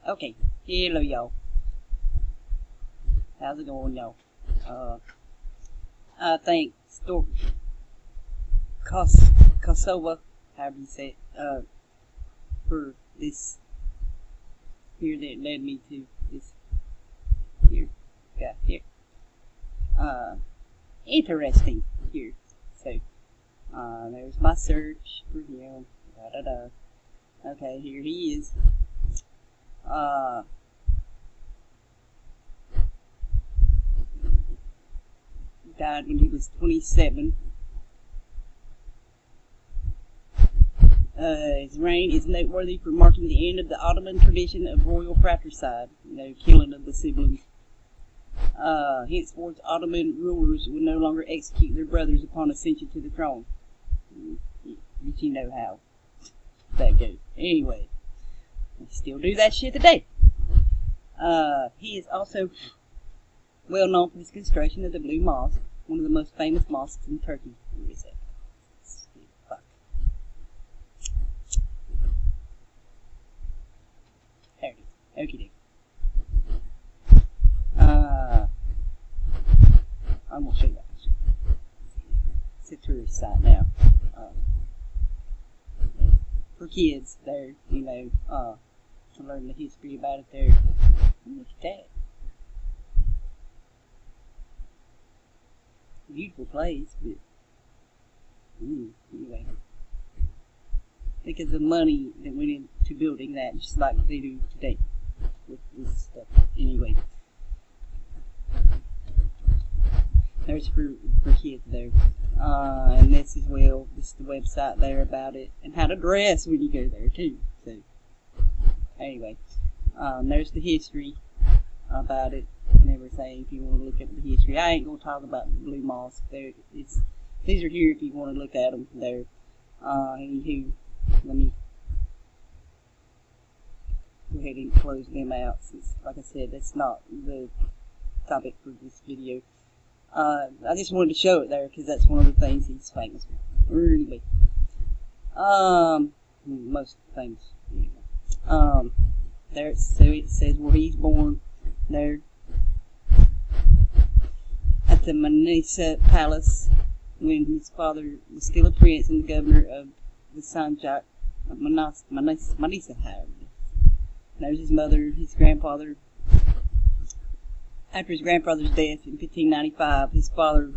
Okay, hello y'all. How's it going, y'all? I think Kosova, however you say it, for this here that led me to this here. Interesting here. So, there's my search for him. Okay, here he is. Died when he was 27. His reign is noteworthy for marking the end of the Ottoman tradition of royal fratricide, killing of the siblings. Henceforth, Ottoman rulers would no longer execute their brothers upon ascension to the throne. But you know how that goes. Anyway, they still do that shit today. He is also well known for his construction of the Blue Mosque, one of the most famous mosques in Turkey. Where is it? Fuck. There it is. Okie doke. I'm gonna show you that. It's a tourist site now. For kids, there, to learn the history about it there. Look at that. Beautiful place, but anyway. Think of the money that went into building that, just like they do today with this stuff. Anyway, there's for kids there, and this as well. This is the website there about it and how to dress when you go there too. So anyway, there's the history about it and everything. If you want to look at the history, I ain't gonna talk about the Blue Mosque. There, these are here if you want to look at them. There. Anywho, let me go ahead and close them out since, like I said, that's not the topic for this video. I just wanted to show it there because that's one of the things he's famous for. Anyway, most famous. There, so it says where he's born. There, at the Manisa Palace, when his father was still a prince and the governor of the Seljuk of Manisa. There's his mother, his grandfather. After his grandfather's death in 1595, his father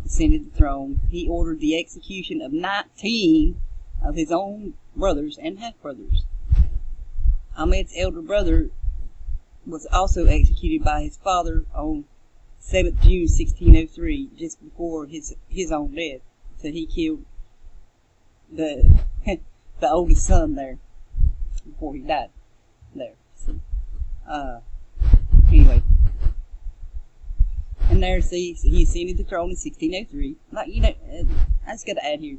ascended the throne. He ordered the execution of 19 of his own brothers and half-brothers. Ahmed's elder brother was also executed by his father on 7th June 1603, just before his own death. So he killed the oldest son there before he died. There. So, anyway. And there's he ascended the throne in 1603. Like, I just got to add here,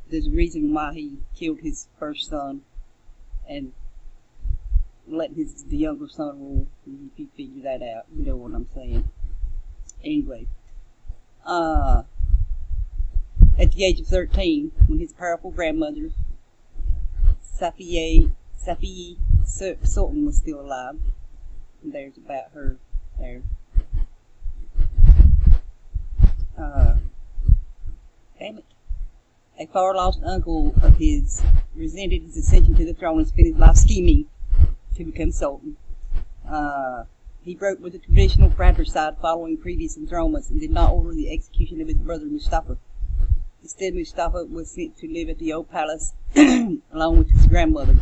there's a reason why he killed his first son and let the younger son rule. If you figure that out, you know what I'm saying. Anyway, at the age of 13, when his powerful grandmother, Safiye Sultan, was still alive, and there's about her there. Damn it. A far-lost uncle of his resented his ascension to the throne and spent his life scheming to become Sultan. He broke with the traditional fratricide following previous enthronements and did not order the execution of his brother Mustafa. Instead, Mustafa was sent to live at the old palace along with his grandmother.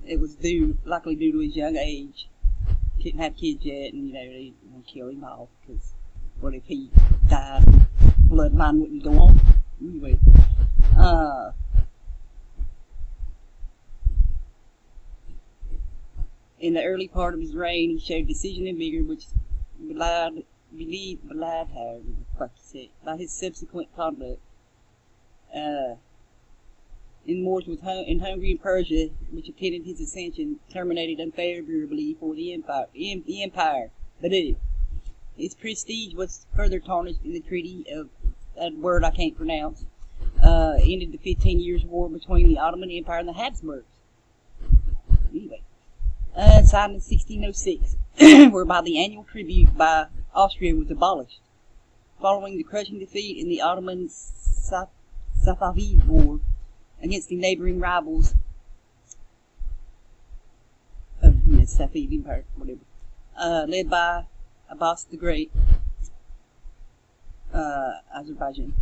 It was likely due to his young age. Couldn't have kids yet, and they want to kill him off, because what if he died and bloodline wouldn't go on? Anyway, in the early part of his reign, he showed decision and vigor, which belied however the fuck you say it, by his subsequent conduct. In wars in Hungary and Persia, which attended his ascension, terminated unfavorably for the empire. But his prestige was further tarnished in the Treaty of that word I can't pronounce. ended the 15 Years' War between the Ottoman Empire and the Habsburgs. Anyway, signed in 1606, whereby the annual tribute by Austria was abolished. Following the crushing defeat in the Ottoman Safavid War against the neighboring rivals of Safavid Empire, whatever, led by Abbas the Great, Azerbaijan,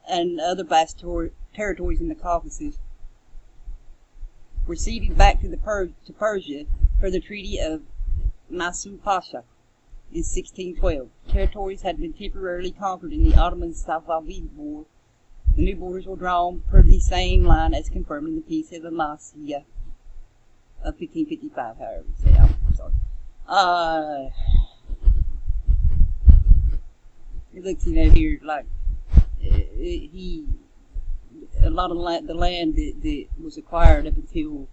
and other vast territories in the Caucasus, were ceded back to Persia for the Treaty of Mas'ud Pasha in 1612. Territories had been temporarily conquered in the Ottoman Safavid War. The new borders were drawn per the same line as confirmed in the Peace of Amasya of 1555, however you say. I'm sorry. It looks, here like a lot of the land that was acquired up until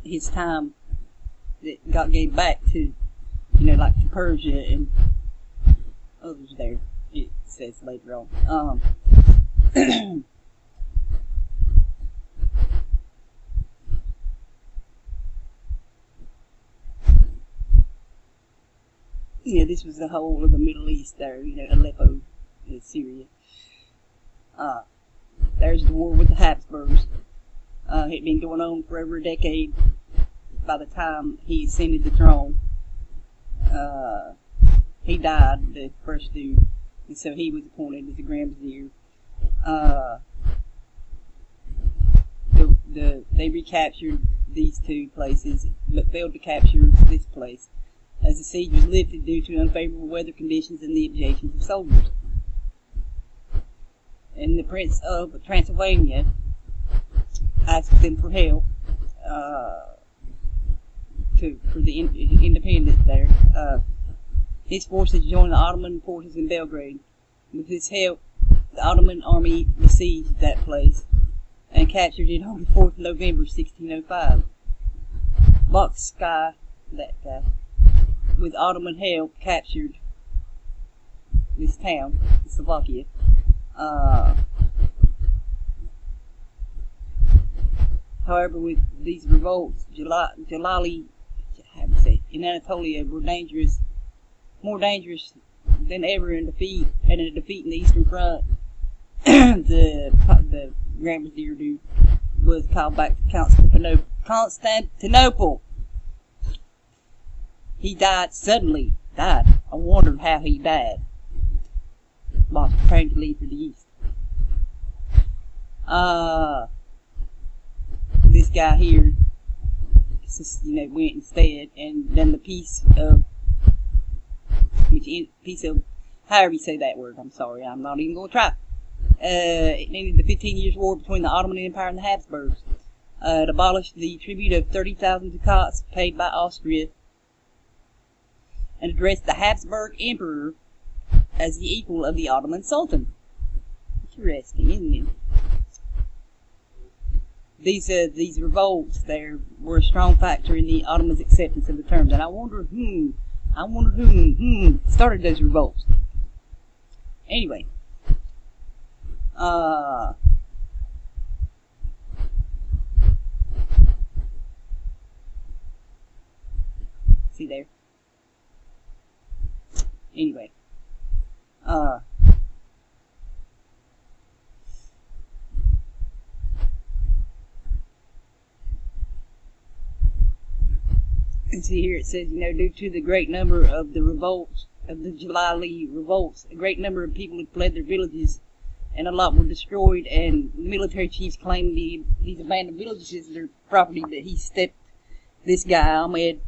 his time that got gave back to, like to Persia and others there, it says later on. This was the whole of the Middle East there, Aleppo, Syria. There's the war with the Habsburgs. It had been going on for over a decade by the time he ascended the throne. He died, the first dude, and so he was appointed as the Grand Vizier. They recaptured these two places, but failed to capture this place, as the siege was lifted due to unfavorable weather conditions and the objections of soldiers. And the Prince of Transylvania asked them for help for the independence there. His forces joined the Ottoman forces in Belgrade. With his help, the Ottoman army besieged that place and captured it on the 4th of November 1605. Boxsky, that guy, with Ottoman help, captured this town, Slovakia. However, with these revolts, Celali in Anatolia were more dangerous than ever in a defeat in the Eastern Front. The Grand Vizier dude was called back to Constantinople. He died suddenly. I wondered how he died. While preparing to leave for the East. This guy here, went instead, and then the peace of, however you say that word, I'm sorry, I'm not even going to try. It ended the 15 Years' War between the Ottoman Empire and the Habsburgs. It abolished the tribute of 30,000 ducats paid by Austria, and addressed the Habsburg Emperor as the equal of the Ottoman Sultan. Interesting, isn't it? These revolts there were a strong factor in the Ottomans' acceptance of the terms, and I wonder who started those revolts. Anyway, see there. Anyway, and see here it says, due to the great number of the revolts, of the Celali revolts, a great number of people had fled their villages, and a lot were destroyed, and military chiefs claimed these abandoned villages as their property, that this guy, Ahmed,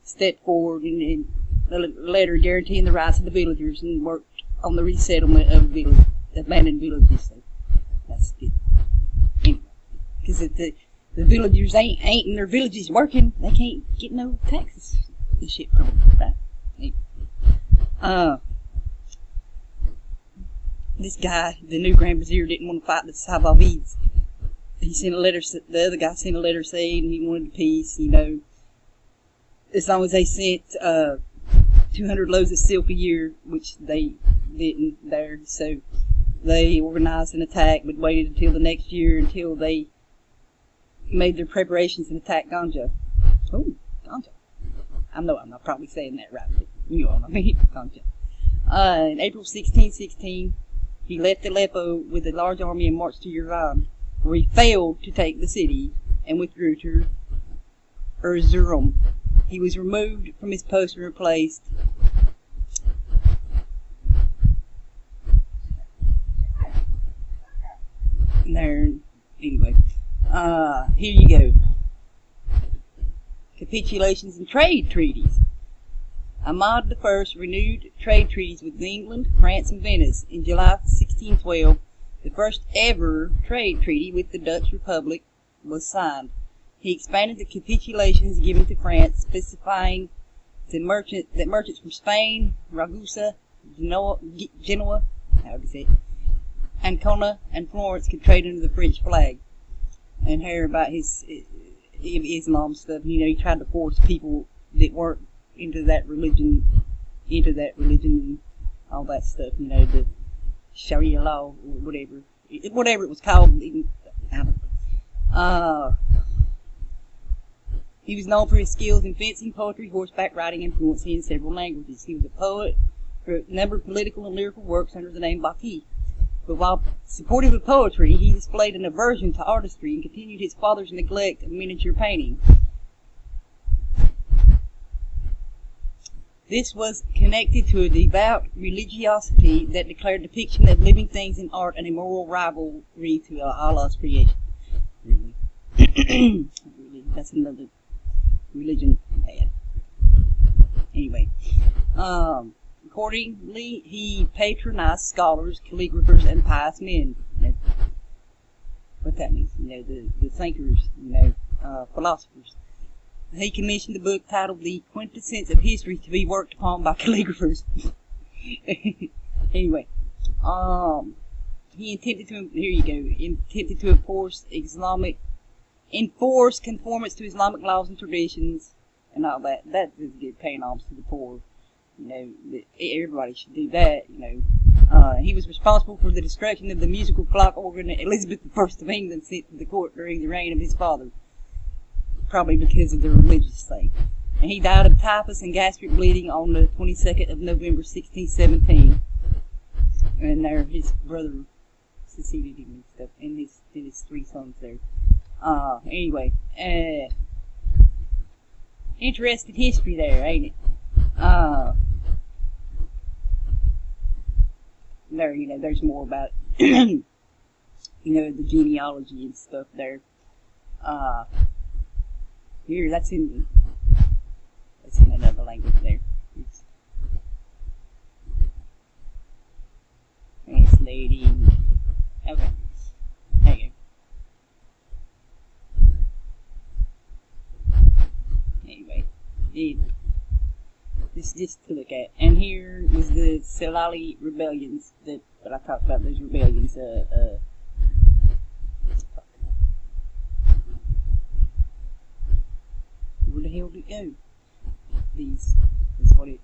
stepped forward and a letter guaranteeing the rights of the villagers and worked on the resettlement of abandoned villages. So that's good. Anyway, because if the villagers ain't in their villages working, they can't get no taxes and shit from them, right? Anyway. This guy, the new Grand Vizier, didn't want to fight the Safavids. He sent a letter. The other guy sent a letter saying he wanted peace. As long as they sent 200 loads of silk a year, which they didn't there. So they organized an attack, but waited until the next year until they made their preparations and attacked Ganja. Oh, Ganja. I know I'm not probably saying that right, but you know what I mean. Ganja. In April 1616, he left Aleppo with a large army and marched to Yerevan, where he failed to take the city and withdrew to Erzurum. He was removed from his post and replaced there. Anyway, here you go. Capitulations and trade treaties. Ahmed I renewed trade treaties with England, France, and Venice. In July 1612, the first ever trade treaty with the Dutch Republic was signed. He expanded the capitulations given to France, specifying that merchants from Spain, Ragusa, Genoa, Ancona, and Florence could trade under the French flag. And hear about his Islam stuff. You know, he tried to force people that weren't into that religion, and all that stuff. You know, the Sharia law, or whatever it was called. I don't know. He was known for his skills in fencing, poetry, horseback riding, and fluency in several languages. He was a poet, wrote a number of political and lyrical works under the name Baki. But while supportive of poetry, he displayed an aversion to artistry and continued his father's neglect of miniature painting. This was connected to a devout religiosity that declared depiction of living things in art an immoral rivalry to Allah's creation. Really? Really? That's another religion bad. Anyway, accordingly, he patronized scholars, calligraphers, and pious men. You know, what that means, you know, the thinkers, you know, philosophers. He commissioned a book titled The Quintessence of History to be worked upon by calligraphers. Anyway, he intended to enforce conformance to Islamic laws and traditions and all that. That is good, paying alms to the poor. You know, everybody should do that, you know. He was responsible for the destruction of the musical clock organ that Elizabeth I of England sent to the court during the reign of his father, probably because of the religious thing. And he died of typhus and gastric bleeding on the 22nd of November 1617. And there, his brother succeeded him and stuff, and his three sons there. Anyway, interesting history there, ain't it? There, you know, there's more about, you know, the genealogy and stuff there. Here, that's in another language there. It's translating. Okay, there you go. Anyway, this is just to look at. And here was the Celali rebellions that I talked about. Those rebellions. Where the hell did it go? These. That's what it.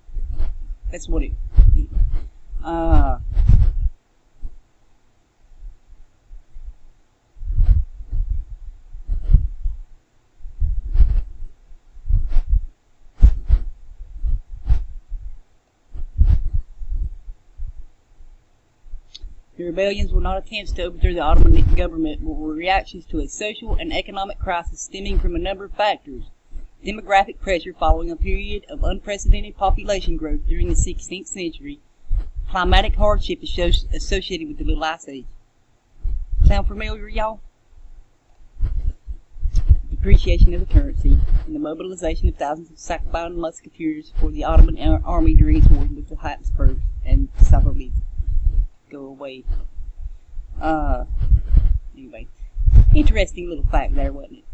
The rebellions were not attempts to overthrow the Ottoman government, but were reactions to a social and economic crisis stemming from a number of factors. Demographic pressure following a period of unprecedented population growth during the 16th century, climatic hardship associated with the Little Ice Age. Sound familiar, y'all? Depreciation of the currency, and the mobilization of thousands of sackbound musketeers for the Ottoman army during its wars with the Habsburgs and Safavids. Go away. Anyway, interesting little fact there, wasn't it?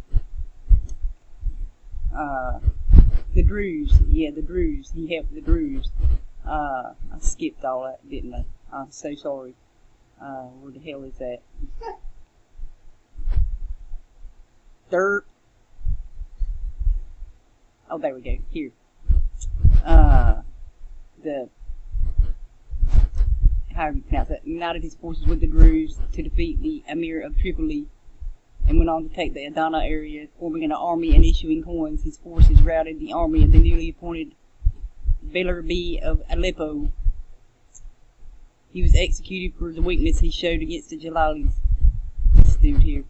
The Druze, yeah, the Druze. He helped the Druze. I skipped all that, didn't I? I'm so sorry. Where the hell is that? Derp. Oh, there we go. Here. however you pronounce that, united his forces with the Druze to defeat the Emir of Tripoli, and went on to take the Adana area, forming an army and issuing coins. His forces routed the army of the newly appointed Beylerbeyi of Aleppo. He was executed for the weakness he showed against the Celalis. This dude here.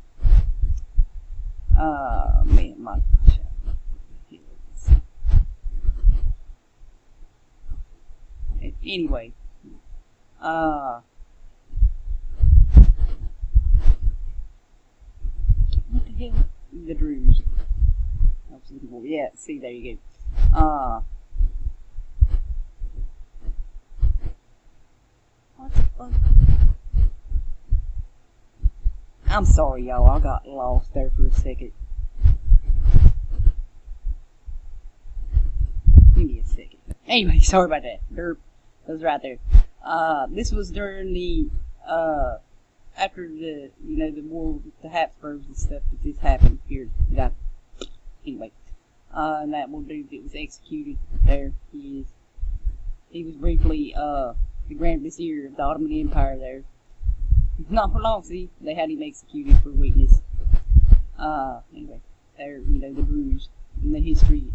Man, my gosh. Anyway. What the hell? The Druze. Yeah, see, there you go. What the fuck? I'm sorry, y'all. I got lost there for a second. Give me a second. Anyway, sorry about that. Derp. That was right there. This was during the, after the, the war with the Habsburgs and stuff that this happened here. Anyway. And that one dude that was executed there, he was briefly, the Grand Vizier of the Ottoman Empire there. Not for long, see, they had him executed for weakness. Anyway, there, the Druze and the history.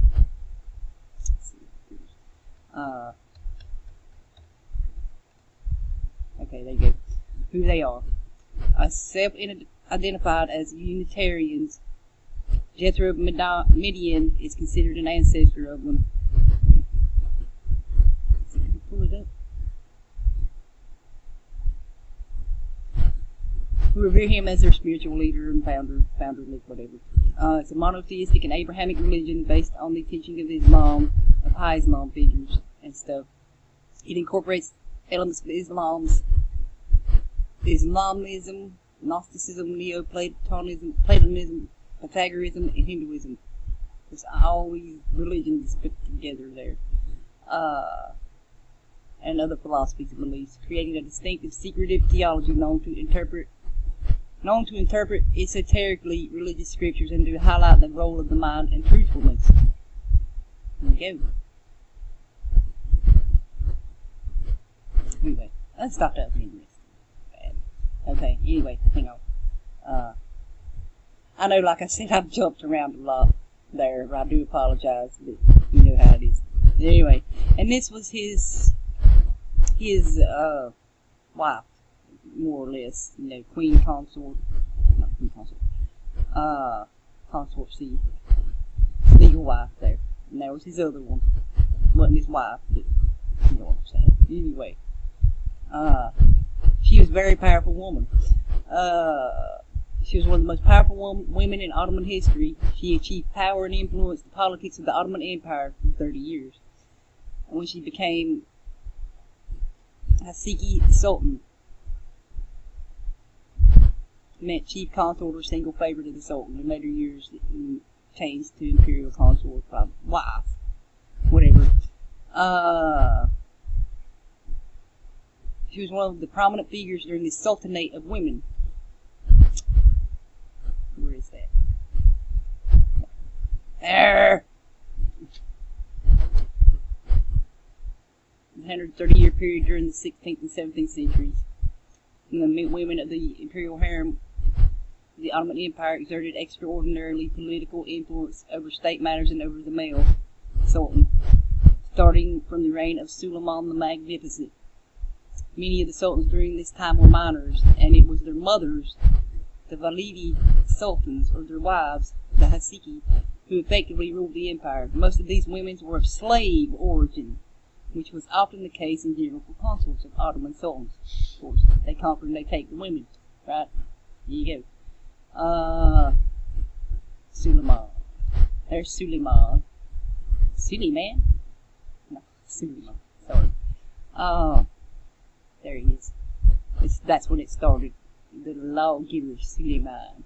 Okay, there you go. Who they are. Self-identified as Unitarians, Jethro of Midian is considered an ancestor of them. Pull it up. Who revere him as their spiritual leader and founder, whatever. It's a monotheistic and Abrahamic religion based on the teaching of Islam, of high Islam figures and stuff. It incorporates elements of Islamism, Gnosticism, Platonism, Pythagoreanism, and Hinduism. It's all these religions put together there. And other philosophies and beliefs, creating a distinctive secretive theology known to interpret esoterically religious scriptures and to highlight the role of the mind and truthfulness. There you go. Anyway, let's stop that for interesting. Okay, anyway, hang on. I know, like I said, I've jumped around a lot there. I do apologize, but you know how it is. Anyway, and this was his wife, more or less, queen consort, not queen consort, consortcy, legal wife there. And there was his other one. Wasn't his wife, but you know what I'm saying. Anyway, she was a very powerful woman. She was one of the most powerful women in Ottoman history. She achieved power and influenced the politics of the Ottoman Empire for 30 years. And when she became Haseki Sultan, meant chief consort or single favorite of the Sultan. In later years, it changed to imperial consort, wife, whatever. She was one of the prominent figures during the Sultanate of Women. Where is that? There! The 130-year period during the 16th and 17th centuries. And the women of the imperial harem of the Ottoman Empire exerted extraordinarily political influence over state matters and over the male sultan, starting from the reign of Suleiman the Magnificent. Many of the sultans during this time were minors, and it was their mothers, the Validi sultans, or their wives, the Haseki, who effectively ruled the empire. Most of these women were of slave origin, which was often the case in general for consorts of Ottoman sultans. Of course, they conquer and they take the women, right? Here you go. Suleiman. There's Suleiman. Suleiman? No, Suleiman. Sorry. There he is. That's when it started. The lawgiver, Suleiman.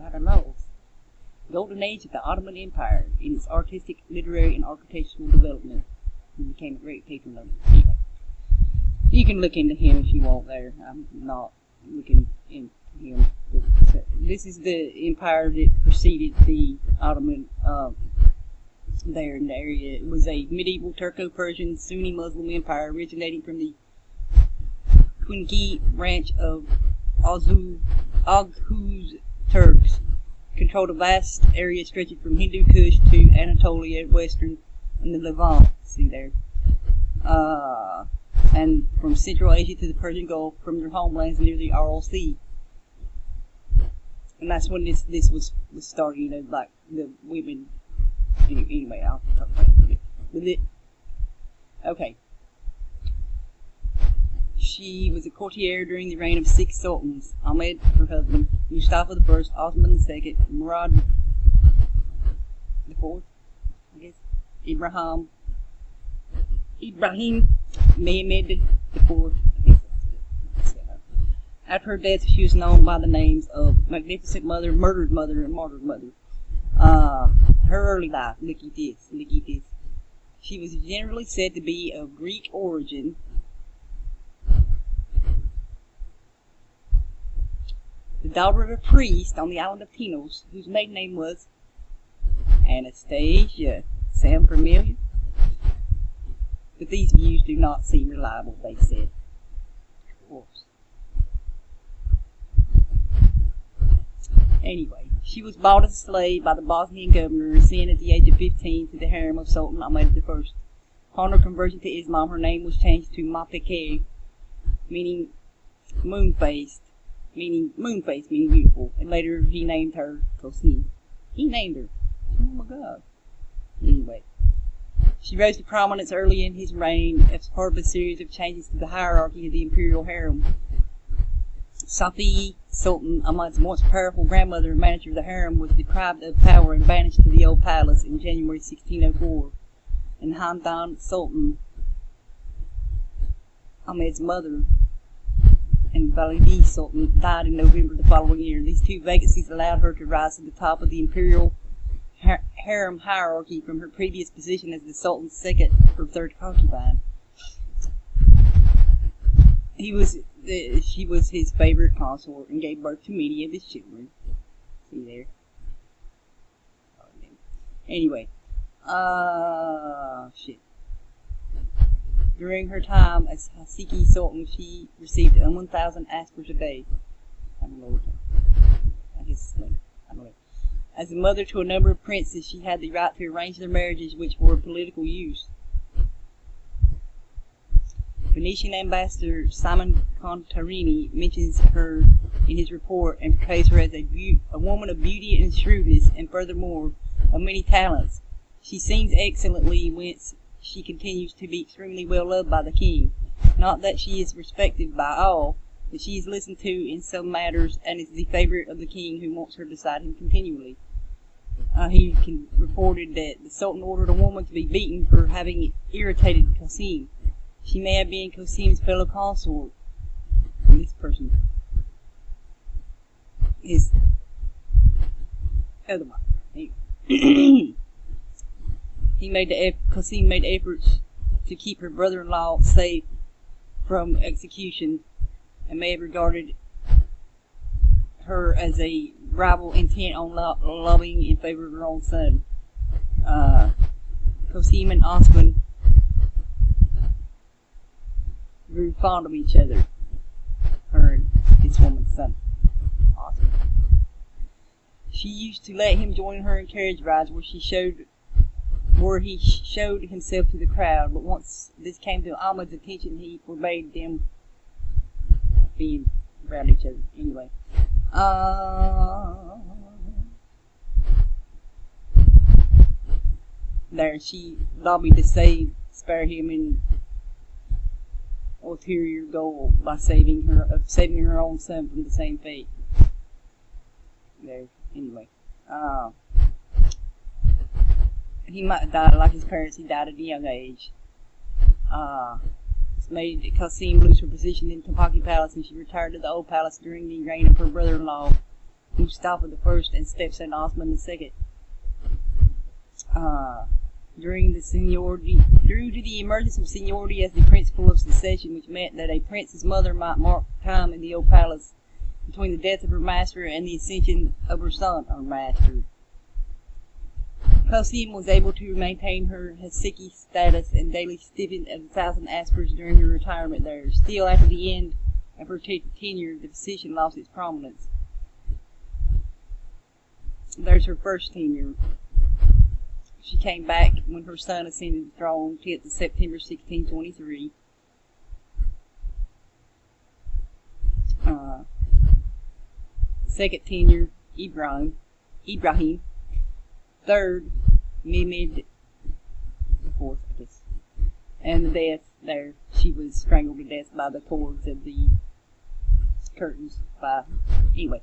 I don't know. Golden age of the Ottoman Empire in its artistic, literary, and architectural development. He became a great patron of it. Anyway, you can look into him if you want there. I'm not looking into him. This is the empire that preceded the Ottoman there in the area. It was a medieval Turco-Persian Sunni Muslim empire originating from the Kunki branch of Oghuz Turks. Controlled a vast area stretching from Hindu Kush to Anatolia, western, and the Levant. See there. And from Central Asia to the Persian Gulf, from their homelands near the Aral Sea. And that's when this was starting, you know, like the women. Anyway, I'll talk about it with it. Okay. She was a courtier during the reign of 6 sultans: Ahmed, her husband; Mustafa I, Osman II, Murad IV, I guess, Ibrahim, Mehmed IV. After her death, she was known by the names of Magnificent Mother, Murdered Mother, and Martyred Mother. Her early life, look at this. She was generally said to be of Greek origin. The daughter of a priest on the island of Tinos, whose maiden name was Anastasia. Sound familiar? But these views do not seem reliable, they said. Of course. Anyway, she was bought as a slave by the Bosnian governor and sent at the age of 15 to the harem of Sultan Ahmed I. Upon her conversion to Islam, her name was changed to Mapeke, meaning moon-faced, meaning beautiful, and later he named her Kosem. He named her. Oh my God. Anyway, she rose to prominence early in his reign as part of a series of changes to the hierarchy of the imperial harem. Safi Sultan, Ahmed's once powerful grandmother and manager of the harem, was deprived of power and banished to the old palace in January 1604. And Hamdan Sultan, Ahmed's mother, and Validi Sultan died in November the following year. These two vacancies allowed her to rise to the top of the imperial harem hierarchy from her previous position as the Sultan's second or third concubine. She was his favorite consort and gave birth to many of his children. See there? Anyway, shit. During her time as Hasiki Sultan, she received 1,000 aspers a day. I don't know what I guess it's like, I don't know. As a mother to a number of princes, she had the right to arrange their marriages, which were of political use. Venetian ambassador Simon Contarini mentions her in his report and portrays her as a woman of beauty and shrewdness, and furthermore, of many talents. She sings excellently, whence she continues to be extremely well loved by the king. Not that she is respected by all, but she is listened to in some matters, and is the favorite of the king, who wants her beside him continually. He reported that the Sultan ordered a woman to be beaten for having irritated Kosem. She may have been Kosem's fellow consort. And this person is otherwise. Kosem made efforts to keep her brother-in-law safe from execution, and may have regarded her as a rival intent on loving in favor of her own son. Kosem and Osman grew fond of each other, her and this woman's son. Awesome. She used to let him join her in carriage rides where he showed himself to the crowd, but once this came to Ahmed's attention, he forbade them being around each other. Anyway. There, she lobbied to spare him in ulterior goal by saving her own son from the same fate. There, anyway. He might have died like his parents. He died at a young age. This made Kosem lose her position in Topaki Palace, and she retired to the old palace during the reign of her brother-in-law, Mustafa I, and stepson Osman II. Due to the emergence of seniority as the principle of succession, which meant that a prince's mother might mark time in the old palace between the death of her master and the ascension of her son, or master. Kosem was able to maintain her Haseki status and daily stipend of 1,000 aspers during her retirement there. Still, after the end of her tenure, the position lost its prominence. There's her first tenure. She came back when her son ascended the throne, 10th of September 1623. Second tenure, Ibrahim. Third, Mehmed the Fourth, I guess. And the death there, she was strangled to death by the cords of the curtains. Anyway.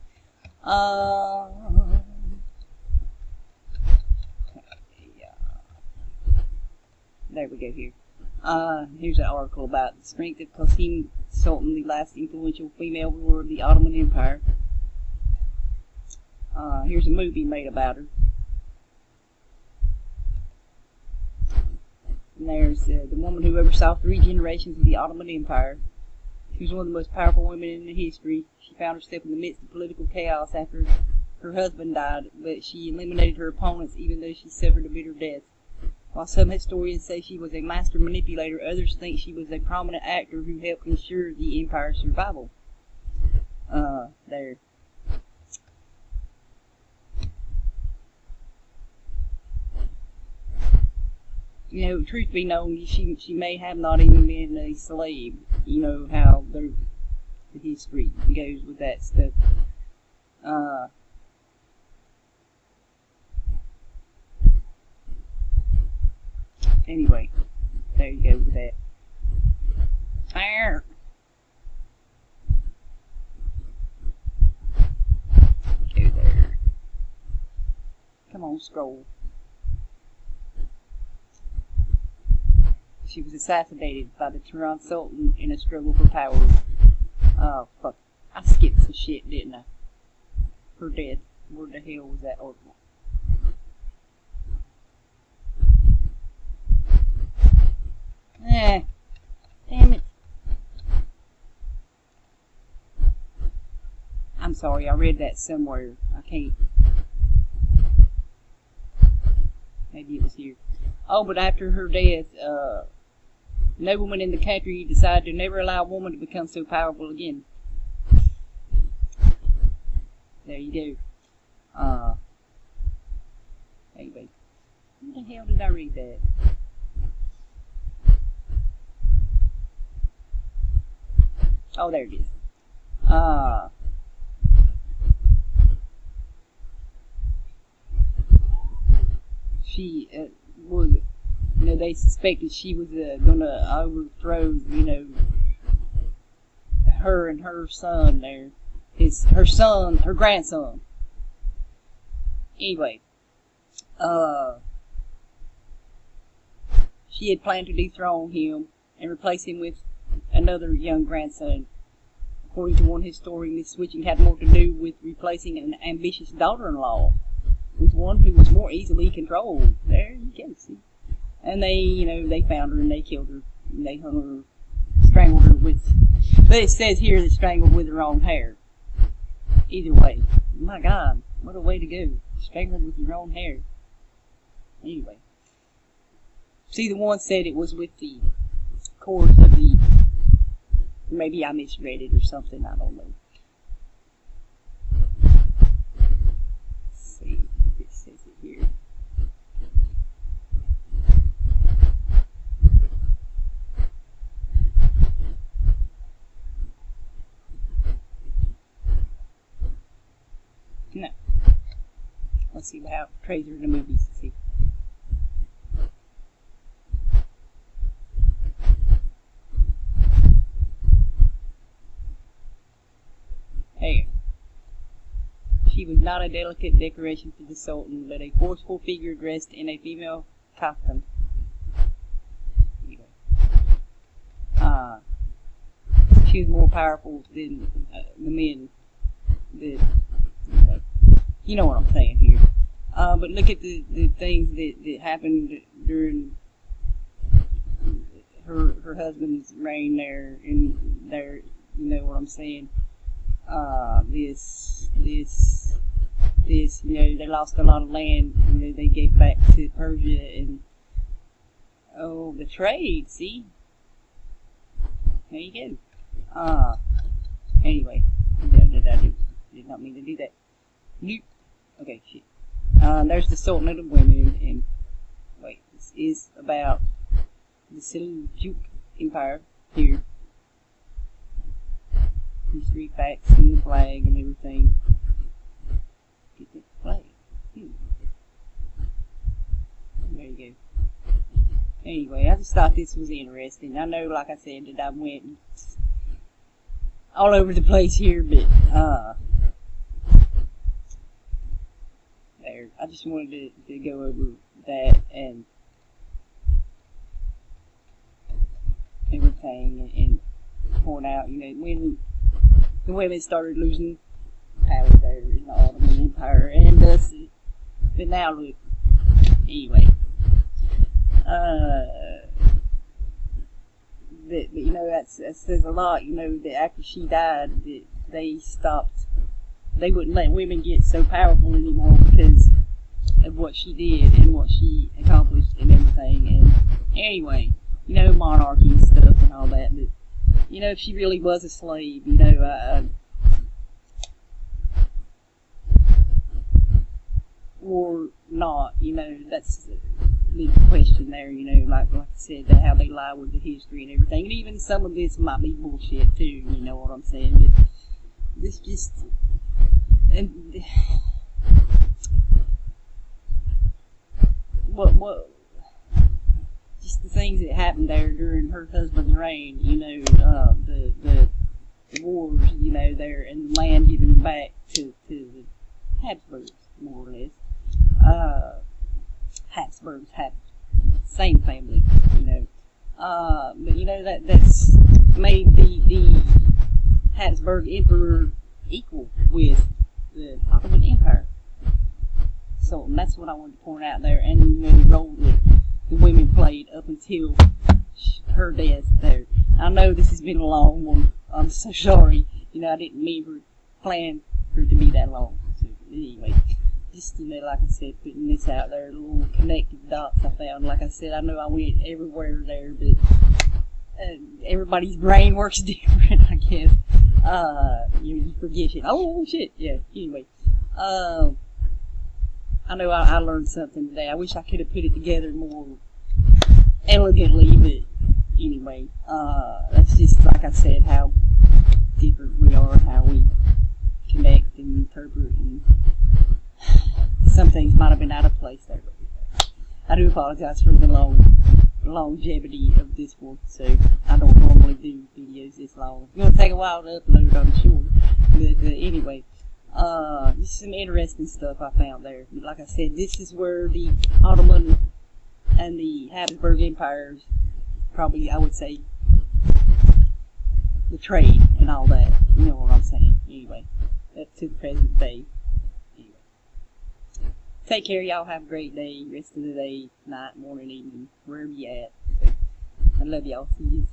There we go here. Here's an article about the strength of Kösem Sultan, the last influential female ruler of the Ottoman Empire. Here's a movie made about her. And there's the woman who oversaw 3 generations of the Ottoman Empire. She was one of the most powerful women in history. She found herself in the midst of political chaos after her husband died, but she eliminated her opponents even though she suffered a bitter death. While some historians say she was a master manipulator, others think she was a prominent actor who helped ensure the empire's survival. There. You know, truth be known, she may have not even been a slave. You know how the history goes with that stuff. Anyway, there you go with that. There. Go there. Come on, scroll. She was assassinated by the Turan Sultan in a struggle for power. Oh, fuck. I skipped some shit, didn't I? Her death. Where the hell was that article? Damn it. I'm sorry, I read that somewhere. I can't. Maybe it was here. Oh, but after her death, noblemen in the country decided to never allow a woman to become so powerful again. There you go. Anyway. Where the hell did I read that? Oh, there it is. She was, you know, they suspected she was gonna overthrow, you know, her and her son there. Her grandson. Anyway, she had planned to dethrone him and replace him with another young grandson. According to one historian, this switching had more to do with replacing an ambitious daughter-in-law with one who was more easily controlled. There you can see. And they, you know, they found her and they killed her. And they hung her, strangled her with, but it says here that strangled with her own hair. Either way. My God, what a way to go. Strangled with your own hair. Anyway. See, the one said it was with the cords of the, maybe I misread it or something, I don't know. Let's see if it says it here. No. Let's see how it portrays her in the movies. Let's see. Hey. She was not a delicate decoration for the Sultan, but a forceful figure dressed in a female kaftan. Anyway. She was more powerful than the men that, you know what I'm saying here. But look at the things that happened during her husband's reign there, and there, you know what I'm saying. This this. You know, they lost a lot of land. You know, they gave back to Persia, and oh, the trade. See, there you go. Anyway, did not mean to do that. Nope. Okay, shit. There's the Sultanate of Women, and wait, this is about the Seljuk Empire here. History, facts, and the flag, and everything. Get the flag. There you go. Anyway, I just thought this was interesting. I know, like I said, that I went all over the place here, but there. I just wanted to go over that and everything, and point out, you know, when the women started losing power there in the Ottoman Empire, and thus, but now look, anyway, but you know, that says a lot, you know, that after she died, that they wouldn't let women get so powerful anymore because of what she did and what she accomplished and everything. And anyway, you know, monarchy and stuff and all that, but you know, if she really was a slave, you know, or not, you know, that's the question there, you know, like I said, how they lie with the history and everything, and even some of this might be bullshit too, you know what I'm saying, but this just, and what just the things that happened there during her husband's reign, you know, the wars, you know, there, and the land given back to the Habsburgs, more or less. Habsburgs had same family, you know. But you know, that's made the Habsburg Emperor equal with the Ottoman Empire. So that's what I wanted to point out there, and you know, the role that the women played up until her death there. I know this has been a long one. I'm so sorry. You know, I didn't mean plan for it to be that long. So anyway, just, you know, like I said, putting this out there, little connected dots I found. Like I said, I know I went everywhere there, but everybody's brain works different, I guess. You forget shit. Oh, shit. Yeah, anyway. I know I learned something today. I wish I could have put it together more elegantly, but anyway, that's just, like I said, how different we are, how we connect and interpret, and some things might have been out of place there. But I do apologize for the longevity of this one, so I don't normally do videos this long. It's going to take a while to upload, I'm sure, but anyway. This is some interesting stuff I found there. Like I said, this is where the Ottoman and the Habsburg empires, probably, I would say, the trade and all that. You know what I'm saying. Anyway, up to the present day. Anyway, take care, y'all. Have a great day. Rest of the day, night, morning, evening, wherever you at. I love y'all. See you.